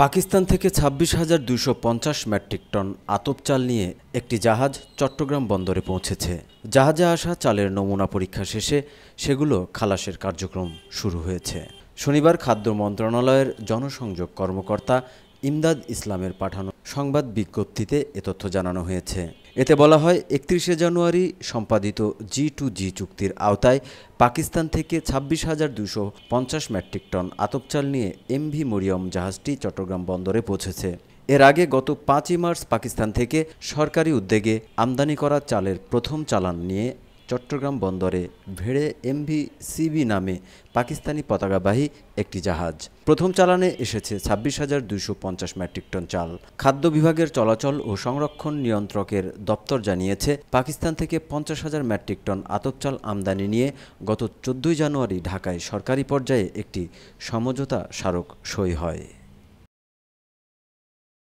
পাকিস্তান থেকে ২৬,২৫০ metric ton আতপ চাল নিয়ে একটি জাহাজ চট্টগ্রাম বন্দরে পৌঁছেছে। জাহাজে আসা চালের নমুনা পরীক্ষা শেষে সেগুলো খালাসের কার্যক্রম শুরু হয়েছে। শনিবার খাদ্য মন্ত্রণালয়ের জনসংযোগ কর্মকর্তা ইমদাদ ইসলামের পাঠানো সংবাদ বিজ্ঞপ্তিতে এ তথ্য জানানো হয়েছে। এতে বলা হয়, ৩১শে জানুয়ারি সম্পাদিত জি-টু-জি চুক্তির আওতায় পাকিস্তান থেকে ২৬,২৫০ মেট্রিক টন আতপ চাল নিয়ে এমভি মরিয়ম জাহাজটি চট্টগ্রাম বন্দরে পৌঁছেছে। এর আগে গত ৫ই মার্চ পাকিস্তান থেকে সরকারি উদ্যোগে আমদানি করা চালের প্রথম চালান নিয়ে চট্টগ্রাম বন্দরে ভেড়ে এমভি সিবি নামে পাকিস্তানি পতাকাবাহী একটি জাহাজ। প্রথম চালানে এসেছে ২৬,২৫০ মেট্রিক টন চাল। খাদ্য বিভাগের চলাচল ও সংরক্ষণ নিয়ন্ত্রকের দপ্তর জানিয়েছে, পাকিস্তান থেকে ৫০,০০০ মেট্রিক টন আতপ চাল আমদানি নিয়ে গত ১৪ জানুয়ারি ঢাকায় সরকারি পর্যায়ে একটি সমঝোতা স্মারক সই হয়।